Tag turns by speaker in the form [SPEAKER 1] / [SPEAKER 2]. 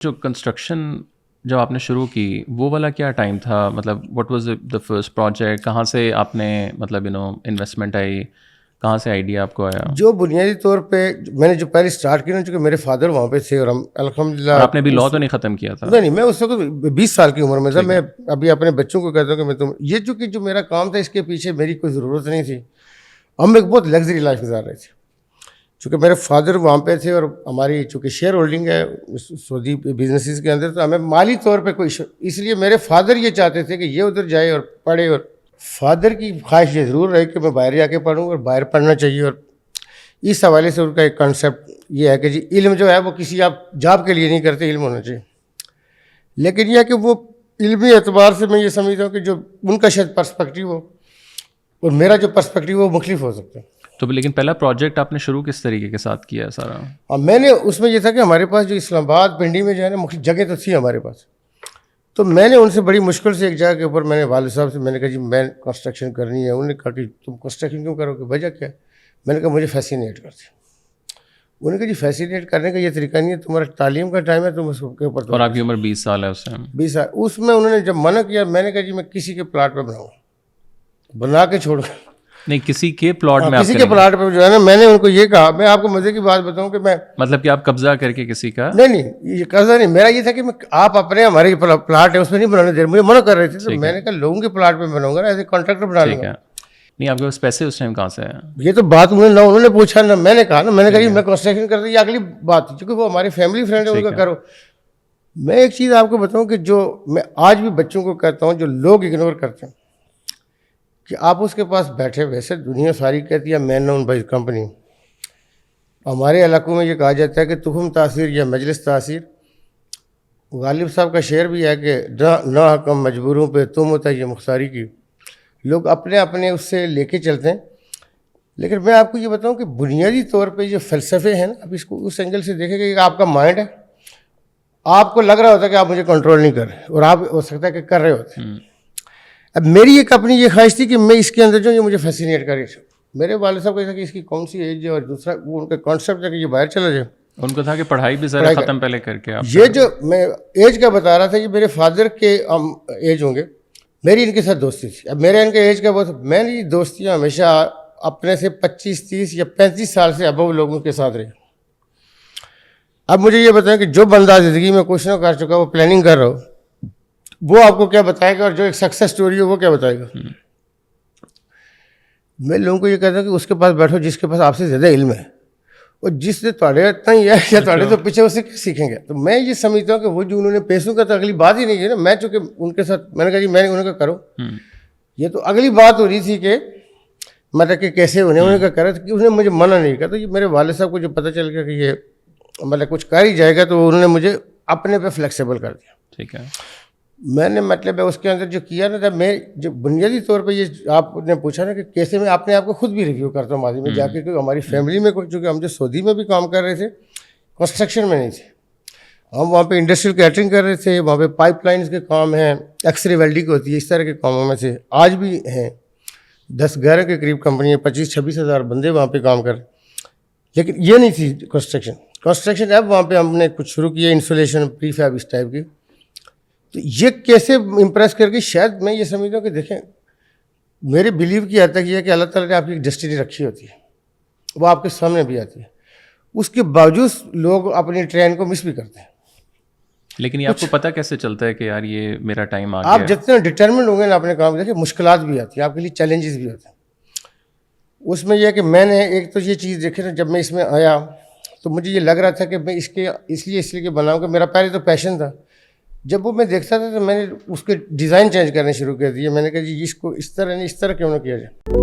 [SPEAKER 1] جو کنسٹرکشن جب آپ نے شروع کی وہ والا کیا ٹائم تھا؟ مطلب what was the first project? کہاں سے آپ نے مطلب انویسٹمنٹ آئی؟ کہاں سے آئیڈیا آپ کو آیا؟
[SPEAKER 2] جو بنیادی طور پہ میں نے جو پہلے اسٹارٹ کی نا، چونکہ میرے فادر وہاں پہ تھے اور ہم الحمدللہ.
[SPEAKER 1] آپ نے بھی لاء تو نہیں ختم کیا تھا؟
[SPEAKER 2] نہیں، میں اس وقت 20 سال کی عمر میں تھا. میں ابھی اپنے بچوں کو کہتا ہوں کہ یہ چونکہ جو میرا کام تھا اس کے پیچھے میری کوئی ضرورت نہیں تھی. ہم ایک بہت لگژری لائف گزار رہے تھے چونکہ میرے فادر وہاں پہ تھے اور ہماری چونکہ شیئر ہولڈنگ ہے سعودی بزنسز کے اندر، تو ہمیں مالی طور پہ کوئی اس لیے میرے فادر یہ چاہتے تھے کہ یہ ادھر جائے اور پڑھے، اور فادر کی خواہش یہ ضرور رہی کہ میں باہر جا کے پڑھوں اور باہر پڑھنا چاہیے. اور اس حوالے سے ان کا ایک کنسیپٹ یہ ہے کہ جی علم جو ہے وہ کسی آپ جاب کے لیے نہیں کرتے، علم ہونا چاہیے. لیکن یہ ہے کہ وہ علمی اعتبار سے میں یہ سمجھتا ہوں کہ جو ان کا شاید پرسپیکٹیو ہو اور میرا جو پرسپیکٹیو ہو وہ مختلف ہو سکتا ہے.
[SPEAKER 1] تو لیکن پہلا پروجیکٹ آپ نے شروع کس طریقے کے ساتھ کیا ہے سارا؟
[SPEAKER 2] اور میں نے اس میں یہ تھا کہ ہمارے پاس جو اسلام آباد پنڈی میں جو ہے نا مختلف جگہ تو تھی ہمارے پاس، تو میں نے ان سے بڑی مشکل سے ایک جگہ کے اوپر میں نے والد صاحب سے میں نے کہا جی میں کنسٹرکشن کرنی ہے. انہوں نے کہا کہ تم کنسٹرکشن کیوں کرو گے، وجہ کیا ہے؟ میں نے کہا مجھے فیسینیٹ کرتے. انہوں نے کہا جی فیسینیٹ کرنے کا یہ طریقہ نہیں ہے، تمہارا تعلیم کا ٹائم ہے، تم اس کے اوپر.
[SPEAKER 1] اور آپ کی عمر 20 سال ہے اس ٹائم؟
[SPEAKER 2] 20 سال. اس میں انہوں نے جب منع کیا میں نے کہا جی میں کسی کے پلاٹ پہ بناؤں، بنا کے چھوڑ گا.
[SPEAKER 1] نہیں، کسی کے پلاٹ میں؟
[SPEAKER 2] کسی کے پلاٹ پہ جو ہے نا، میں نے ان کو یہ کہا، میں آپ کو مزے کی بات بتاؤں کہ میں
[SPEAKER 1] مطلب کہ آپ قبضہ کر کے کسی کا؟
[SPEAKER 2] نہیں یہ قبضہ نہیں، میرا یہ تھا کہ میں آپ اپنے ہمارے پلاٹ ہے اس میں نہیں بنانے دے رہے، مجھے منع کر رہے تھے. تو میں نے کہا لوگوں کے پلاٹ پہ بناؤں گا، ایسے کانٹریکٹر بنا لوں گا.
[SPEAKER 1] نہیں، آپ کے پاس پیسے اس ٹائم کہاں سے ہیں؟
[SPEAKER 2] یہ تو بات انہوں نے پوچھا نہ میں نے کہا نا، میں نے کہا میں کنسٹرکشن کرتا، یہ اگلی بات تھی کیونکہ وہ ہماری فیملی فرینڈ ہے، ان کا کرو. میں ایک چیز آپ کو بتاؤں کہ جو میں آج بھی بچوں کو کہتا ہوں جو لوگ اگنور کرتے ہیں کہ آپ اس کے پاس بیٹھے، ویسے دنیا ساری کہتی ہے مین نون بائی کمپنی. ہمارے علاقوں میں یہ کہا جاتا ہے کہ تخم تاثیر یا مجلس تاثیر. غالب صاحب کا شعر بھی ہے کہ نہ حکم مجبوروں پہ تم ہوتا یہ مختاری کی. لوگ اپنے اپنے اس سے لے کے چلتے ہیں. لیکن میں آپ کو یہ بتاؤں کہ بنیادی طور پہ جو فلسفے ہیں نا، اب اس کو اس اینگل سے دیکھیں کہ آپ کا مائنڈ ہے، آپ کو لگ رہا ہوتا ہے کہ آپ مجھے کنٹرول نہیں کر رہے اور آپ ہو سکتا ہے کہ کر رہے ہوتے ہیں. اب میری ایک اپنی یہ خواہش تھی کہ میں اس کے اندر جو یہ مجھے فیسینیٹ کرے. میرے والد صاحب کو ایسا کہ اس کی کون سی ایج ہے، اور دوسرا وہ ان کا کانسیپٹ ہے کہ یہ باہر چلا جائے.
[SPEAKER 1] ان کو تھا کہ پڑھائی بھی ذرا ختم پہلے کر کے آپ.
[SPEAKER 2] یہ جو میں ایج کا بتا رہا تھا، یہ میرے فادر کے ایج ہوں گے، میری ان کے ساتھ دوستی تھی. اب میرے ان کے ایج کا بہت، میں نے یہ دوستیاں ہمیشہ اپنے سے 25 30 یا 35 سال سے ابو لوگوں کے ساتھ رہی. اب مجھے یہ بتائیں کہ جو بندہ زندگی میں کچھ نہ کر چکا، وہ پلاننگ کر رہا ہو، وہ آپ کو کیا بتائے گا، اور جو ایک سکسیس سٹوری ہو وہ کیا بتائے گا. میں لوگوں کو یہ کہتا ہوں کہ اس کے پاس بیٹھو جس کے پاس آپ سے زیادہ علم ہے، اور جس نے تھوڑے اتنا ہی ہے یا تھوڑے تو پیچھے اس سے کیا سیکھیں گے. تو میں یہ سمجھتا ہوں کہ وہ جو انہوں نے پیسوں کا تو اگلی بات ہی نہیں کی نا. میں چونکہ ان کے ساتھ میں نے کہا جی میں نے انہوں کا کرو، یہ تو اگلی بات ہو رہی تھی کہ مطلب کہ کیسے انہیں کا کرا کہ انہوں نے مجھے منع نہیں کیا. تو یہ میرے والد صاحب کو جو پتہ چل گیا کہ یہ مطلب کچھ کر ہی جائے گا، تو انہوں نے مجھے اپنے پہ فلیکسیبل کر دیا.
[SPEAKER 1] ٹھیک ہے.
[SPEAKER 2] میں نے مطلب ہے اس کے اندر جو کیا نا تھا، میں جو بنیادی طور پہ یہ آپ نے پوچھا نا کہ کیسے میں اپنے آپ کو خود بھی ریویو کرتا ہوں ماضی میں جا کے، کیونکہ ہماری فیملی میں چونکہ ہم جو سعودی میں بھی کام کر رہے تھے، کنسٹرکشن میں نہیں تھے، ہم وہاں پہ انڈسٹریل کیٹرنگ کر رہے تھے. وہاں پہ پائپ لائنس کے کام ہیں، ایکس رے ویلڈنگ ہوتی ہے، اس طرح کے کاموں میں سے آج بھی ہیں. 10-11 کے قریب کمپنی ہے، 25-26 ہزار بندے وہاں پہ کام کر رہے. لیکن یہ نہیں تھی کنسٹرکشن. اب وہاں پہ ہم نے کچھ شروع کیا انسولیشن، پری فیب اس ٹائپ کی. تو یہ کیسے امپریس کر کے، شاید میں یہ سمجھتا ہوں کہ دیکھیں میرے بلیو کی حد تک یہ ہے کہ اللہ تعالیٰ نے آپ کی ایک ڈیسٹینی رکھی ہوتی ہے، وہ آپ کے سامنے بھی آتی ہے. اس کے باوجود لوگ اپنی ٹرین کو مس بھی کرتے ہیں.
[SPEAKER 1] لیکن یہ آپ کو پتہ کیسے چلتا ہے کہ یار یہ میرا ٹائم آ گیا؟
[SPEAKER 2] آپ جتنے ڈٹرمنٹ ہوں گے نا اپنے کام، دیکھیں مشکلات بھی آتی ہیں آپ کے لیے، چیلنجز بھی ہوتے ہیں. اس میں یہ ہے کہ میں نے ایک تو یہ چیز دیکھی نا، جب میں اس میں آیا تو مجھے یہ لگ رہا تھا کہ میں اس لیے کہ بناؤں کہ میرا پہلے تو پیشن تھا. جب وہ میں دیکھتا تھا تو میں نے اس کے ڈیزائن چینج کرنے شروع کر دیے. میں نے کہا جی اس کو اس طرح نہیں، اس طرح کیوں نہ کیا جائے.